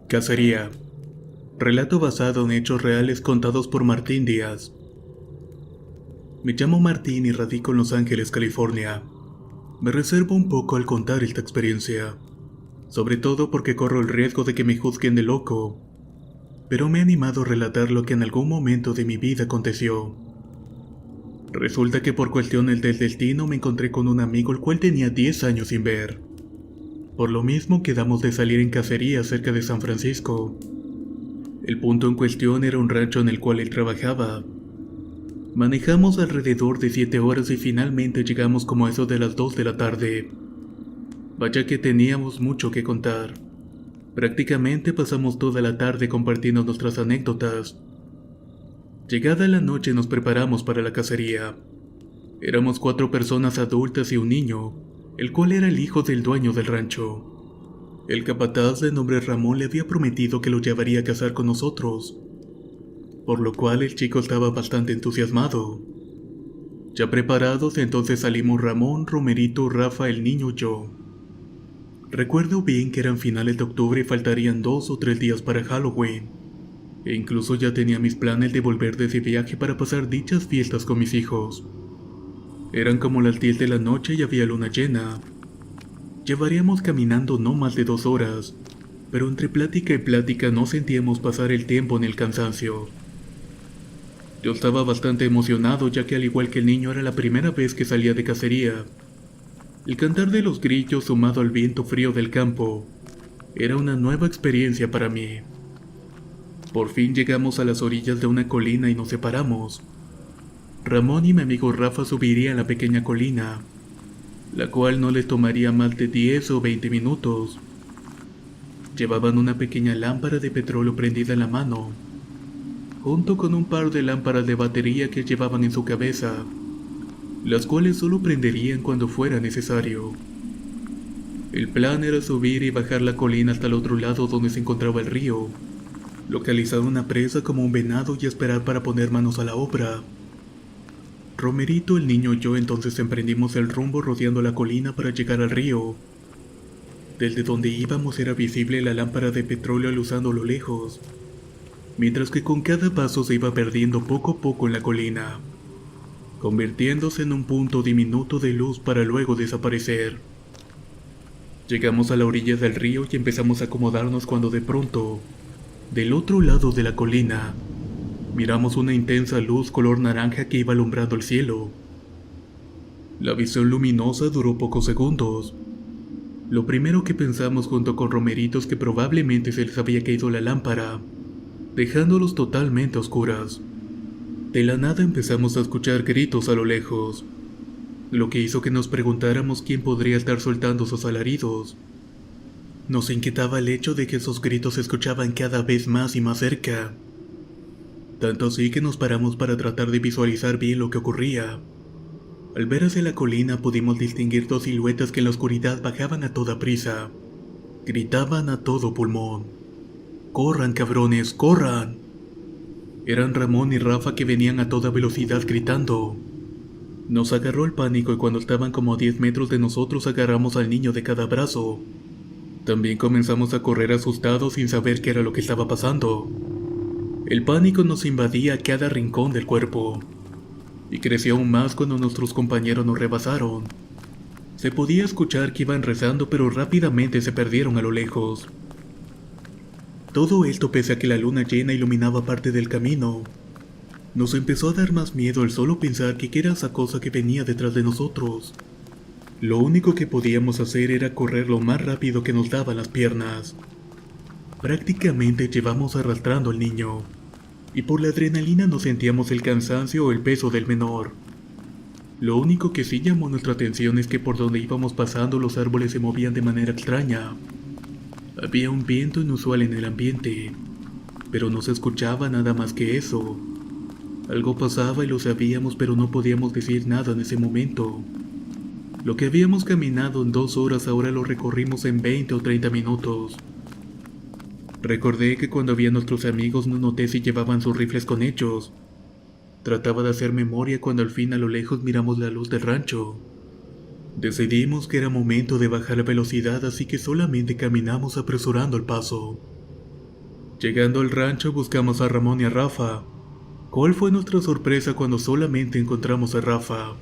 Cacería. Relato basado en hechos reales contados por Martín Díaz. Me llamo Martín y radico en Los Ángeles, California. Me reservo un poco al contar esta experiencia, sobre todo porque corro el riesgo de que me juzguen de loco, pero me he animado a relatar lo que en algún momento de mi vida aconteció. Resulta que por cuestiones del destino me encontré con un amigo el cual tenía 10 años sin ver. Por lo mismo quedamos de salir en cacería cerca de San Francisco. El punto en cuestión era un rancho en el cual él trabajaba. Manejamos alrededor de 7 horas y finalmente llegamos como a eso de las 2 de la tarde. Vaya que teníamos mucho que contar. Prácticamente pasamos toda la tarde compartiendo nuestras anécdotas. Llegada la noche nos preparamos para la cacería. Éramos 4 personas adultas y un niño, el cual era el hijo del dueño del rancho. El capataz de nombre Ramón le había prometido que lo llevaría a cazar con nosotros, por lo cual el chico estaba bastante entusiasmado. Ya preparados, entonces salimos Ramón, Romerito, Rafa, el niño y yo. Recuerdo bien que eran finales de octubre y faltarían 2 o 3 días para Halloween, e incluso ya tenía mis planes de volver de ese viaje para pasar dichas fiestas con mis hijos. Eran como las 10 de la noche y había luna llena. Llevaríamos caminando no más de 2 horas, pero entre plática y plática no sentíamos pasar el tiempo ni el cansancio. Yo estaba bastante emocionado ya que al igual que el niño era la primera vez que salía de cacería. El cantar de los grillos sumado al viento frío del campo era una nueva experiencia para mí. Por fin llegamos a las orillas de una colina y nos separamos. Ramón y mi amigo Rafa subirían la pequeña colina, la cual no les tomaría más de 10 o 20 minutos. Llevaban una pequeña lámpara de petróleo prendida en la mano, junto con un par de lámparas de batería que llevaban en su cabeza, las cuales solo prenderían cuando fuera necesario. El plan era subir y bajar la colina hasta el otro lado donde se encontraba el río, localizar una presa como un venado y esperar para poner manos a la obra. Romerito, el niño y yo entonces emprendimos el rumbo rodeando la colina para llegar al río. Desde donde íbamos era visible la lámpara de petróleo aluzando a lo lejos, mientras que con cada paso se iba perdiendo poco a poco en la colina, convirtiéndose en un punto diminuto de luz para luego desaparecer. Llegamos a la orilla del río y empezamos a acomodarnos cuando de pronto, del otro lado de la colina, miramos una intensa luz color naranja que iba alumbrando el cielo. La visión luminosa duró pocos segundos. Lo primero que pensamos junto con Romerito es que probablemente se les había caído la lámpara, dejándolos totalmente a oscuras. De la nada empezamos a escuchar gritos a lo lejos, lo que hizo que nos preguntáramos quién podría estar soltando esos alaridos. Nos inquietaba el hecho de que esos gritos se escuchaban cada vez más y más cerca. Tanto así que nos paramos para tratar de visualizar bien lo que ocurría. Al ver hacia la colina pudimos distinguir 2 siluetas que en la oscuridad bajaban a toda prisa. Gritaban a todo pulmón: ¡corran, cabrones, corran! Eran Ramón y Rafa que venían a toda velocidad gritando. Nos agarró el pánico y cuando estaban como a 10 metros de nosotros agarramos al niño de cada brazo. También comenzamos a correr asustados sin saber qué era lo que estaba pasando. El pánico nos invadía a cada rincón del cuerpo, y creció aún más cuando nuestros compañeros nos rebasaron. Se podía escuchar que iban rezando, pero rápidamente se perdieron a lo lejos. Todo esto pese a que la luna llena iluminaba parte del camino. Nos empezó a dar más miedo el solo pensar que qué era esa cosa que venía detrás de nosotros. Lo único que podíamos hacer era correr lo más rápido que nos daban las piernas. Prácticamente llevamos arrastrando al niño, y por la adrenalina no sentíamos el cansancio o el peso del menor. Lo único que sí llamó nuestra atención es que por donde íbamos pasando los árboles se movían de manera extraña. Había un viento inusual en el ambiente, pero no se escuchaba nada más que eso. Algo pasaba y lo sabíamos, pero no podíamos decir nada en ese momento. Lo que habíamos caminado en 2 horas ahora lo recorrimos en 20 o 30 minutos. Recordé que cuando vi a nuestros amigos no noté si llevaban sus rifles con ellos. Trataba de hacer memoria cuando al fin a lo lejos miramos la luz del rancho. Decidimos que era momento de bajar la velocidad, así que solamente caminamos apresurando el paso. Llegando al rancho buscamos a Ramón y a Rafa. ¿Cuál fue nuestra sorpresa cuando solamente encontramos a Rafa?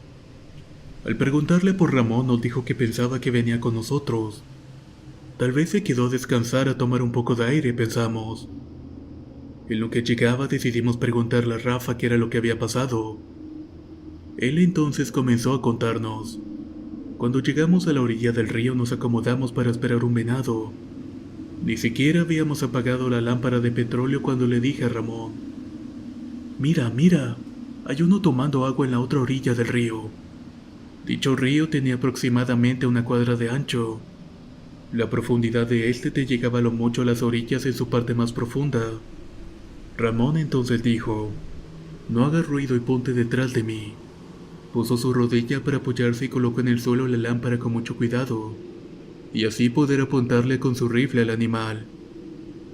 Al preguntarle por Ramón nos dijo que pensaba que venía con nosotros. Tal vez se quedó a descansar a tomar un poco de aire, pensamos. En lo que llegaba decidimos preguntarle a Rafa qué era lo que había pasado. Él entonces comenzó a contarnos. Cuando llegamos a la orilla del río nos acomodamos para esperar un venado. Ni siquiera habíamos apagado la lámpara de petróleo cuando le dije a Ramón: Mira, mira, hay uno tomando agua en la otra orilla del río. Dicho río tenía aproximadamente 1 cuadra de ancho. La profundidad de este te llegaba a lo mucho a las orillas en su parte más profunda. Ramón entonces dijo: No hagas ruido y ponte detrás de mí. Puso su rodilla para apoyarse y colocó en el suelo la lámpara con mucho cuidado, y así poder apuntarle con su rifle al animal.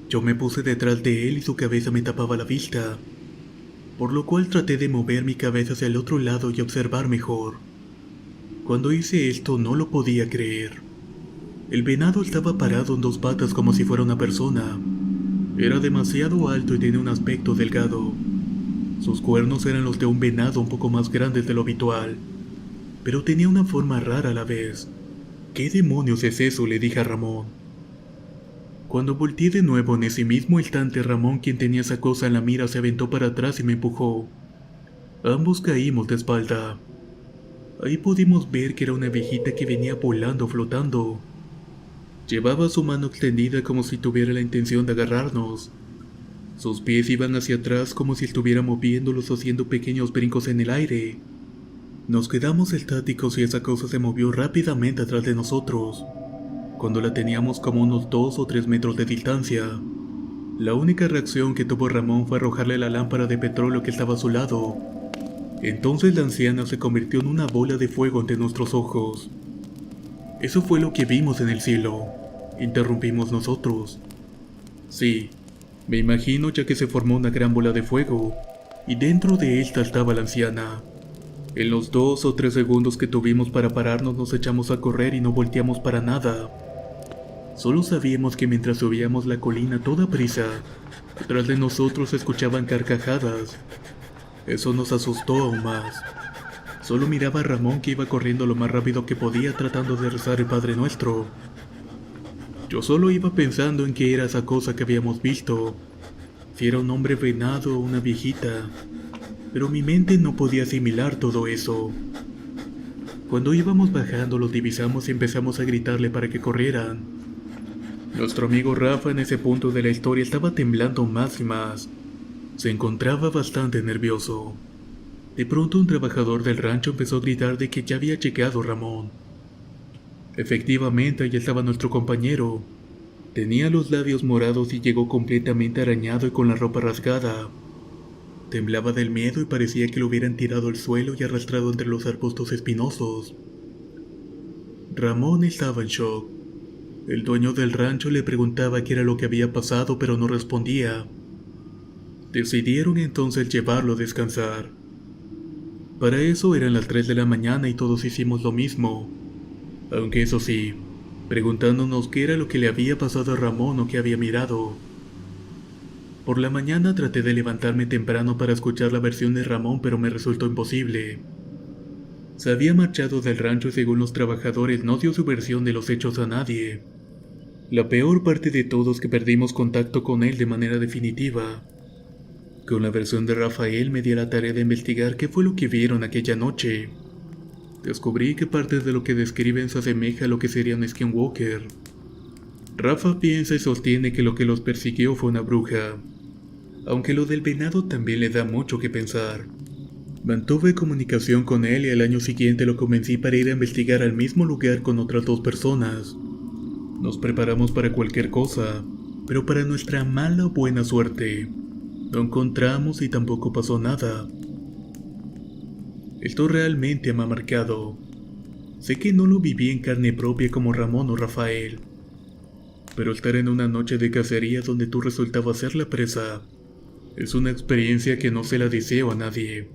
Yo me puse detrás de él y su cabeza me tapaba la vista, por lo cual traté de mover mi cabeza hacia el otro lado y observar mejor. Cuando hice esto no lo podía creer. El venado estaba parado en 2 patas como si fuera una persona. Era demasiado alto y tenía un aspecto delgado. Sus cuernos eran los de un venado un poco más grandes de lo habitual, pero tenía una forma rara a la vez. ¿Qué demonios es eso?, le dije a Ramón. Cuando volteé de nuevo en ese mismo instante, Ramón, quien tenía esa cosa en la mira, se aventó para atrás y me empujó. Ambos caímos de espalda. Ahí pudimos ver que era una abejita que venía volando, flotando. Llevaba su mano extendida como si tuviera la intención de agarrarnos. Sus pies iban hacia atrás como si estuviera moviéndolos, haciendo pequeños brincos en el aire. Nos quedamos estáticos y esa cosa se movió rápidamente atrás de nosotros, cuando la teníamos como unos 2 o 3 metros de distancia. La única reacción que tuvo Ramón fue arrojarle la lámpara de petróleo que estaba a su lado. Entonces la anciana se convirtió en una bola de fuego ante nuestros ojos. Eso fue lo que vimos en el cielo, interrumpimos nosotros. Sí, me imagino, ya que se formó una gran bola de fuego, y dentro de esta estaba la anciana. En los 2 o 3 segundos que tuvimos para pararnos nos echamos a correr y no volteamos para nada. Solo sabíamos que mientras subíamos la colina a toda prisa, detrás de nosotros se escuchaban carcajadas. Eso nos asustó aún más. Solo miraba a Ramón, que iba corriendo lo más rápido que podía tratando de rezar el Padre Nuestro. Yo solo iba pensando en qué era esa cosa que habíamos visto, si era un hombre venado o una viejita, pero mi mente no podía asimilar todo eso. Cuando íbamos bajando los divisamos y empezamos a gritarle para que corrieran. Nuestro amigo Rafa en ese punto de la historia estaba temblando más y más. Se encontraba bastante nervioso. De pronto un trabajador del rancho empezó a gritar de que ya había llegado Ramón. Efectivamente, allí estaba nuestro compañero. Tenía los labios morados y llegó completamente arañado y con la ropa rasgada. Temblaba del miedo y parecía que lo hubieran tirado al suelo y arrastrado entre los arbustos espinosos. Ramón estaba en shock. El dueño del rancho le preguntaba qué era lo que había pasado, pero no respondía. Decidieron entonces llevarlo a descansar. Para eso eran las 3 de la mañana y todos hicimos lo mismo, aunque eso sí, preguntándonos qué era lo que le había pasado a Ramón o qué había mirado. Por la mañana traté de levantarme temprano para escuchar la versión de Ramón, pero me resultó imposible. Se había marchado del rancho y según los trabajadores no dio su versión de los hechos a nadie. La peor parte de todo es que perdimos contacto con él de manera definitiva. Con la versión de Rafael me di a la tarea de investigar qué fue lo que vieron aquella noche. Descubrí que parte de lo que describen se asemeja a lo que sería un skinwalker. Rafa piensa y sostiene que lo que los persiguió fue una bruja, aunque lo del venado también le da mucho que pensar. Mantuve comunicación con él y al año siguiente lo convencí para ir a investigar al mismo lugar con otras 2 personas. Nos preparamos para cualquier cosa, pero para nuestra mala o buena suerte, no encontramos y tampoco pasó nada. Esto realmente me ha marcado. Sé que no lo viví en carne propia como Ramón o Rafael, pero estar en una noche de cacería donde tú resultabas ser la presa es una experiencia que no se la deseo a nadie.